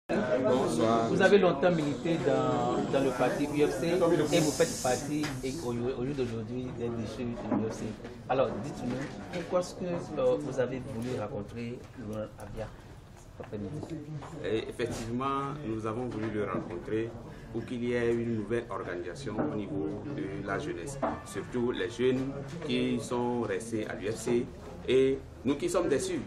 Bonsoir. Vous avez longtemps milité dans le parti UFC et vous faites partie au jour d'aujourd'hui des déchets de l'UFC. Alors dites-nous, pourquoi est-ce que vous avez voulu rencontrer Laurent Abia? Effectivement, nous avons voulu le rencontrer pour qu'il y ait une nouvelle organisation au niveau de la jeunesse. Surtout les jeunes qui sont restés à l'UFC et nous qui sommes déçus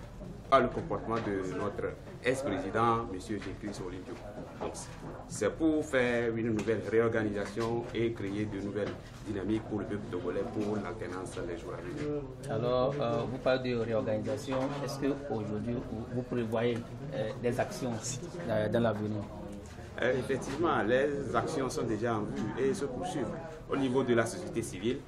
par le comportement de notre ex-président, M. Jésus-Christ Olympio. Donc, c'est pour faire une nouvelle réorganisation et créer de nouvelles dynamiques pour le peuple togolais pour l'alternance les jours à venir. Alors, vous parlez de réorganisation. Est-ce qu'aujourd'hui, vous prévoyez des actions dans l'avenir? Effectivement, les actions sont déjà en vue et se poursuivent. Au niveau de la société civile,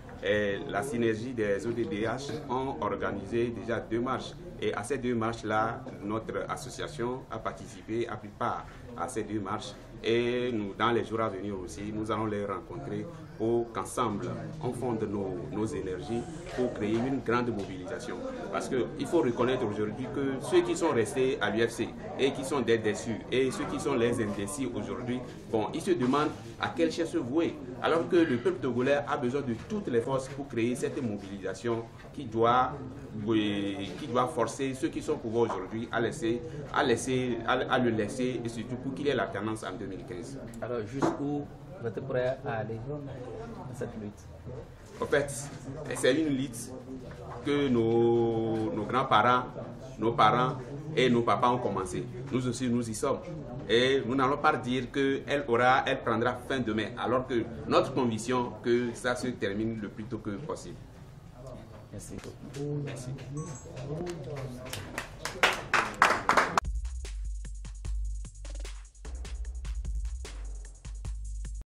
la synergie des ODDH ont organisé déjà 2 marches. Et à ces 2 marches-là, notre association a participé, a pris part à ces 2 marches. Et nous, dans les jours à venir aussi, nous allons les rencontrer pour qu'ensemble, on fonde nos énergies pour créer une grande mobilisation. Parce qu'il faut reconnaître aujourd'hui que ceux qui sont restés à l'UFC et qui sont des déçus et ceux qui sont les indécis aujourd'hui, bon, ils se demandent à quelle chaise se vouer. Alors que le peuple togolais a besoin de toutes les forces pour créer cette mobilisation qui doit forcer ceux qui sont au pouvoir aujourd'hui à le laisser et surtout pour qu'il y ait l'alternance en 2015. Alors jusqu'où vous êtes prêt à aller dans cette lutte? En fait, c'est une lutte que nos grands-parents, nos parents et nos papas ont commencé. Nous aussi, nous y sommes. Et nous n'allons pas dire qu'elle prendra fin demain, alors que notre conviction que ça se termine le plus tôt que possible. Merci. Merci.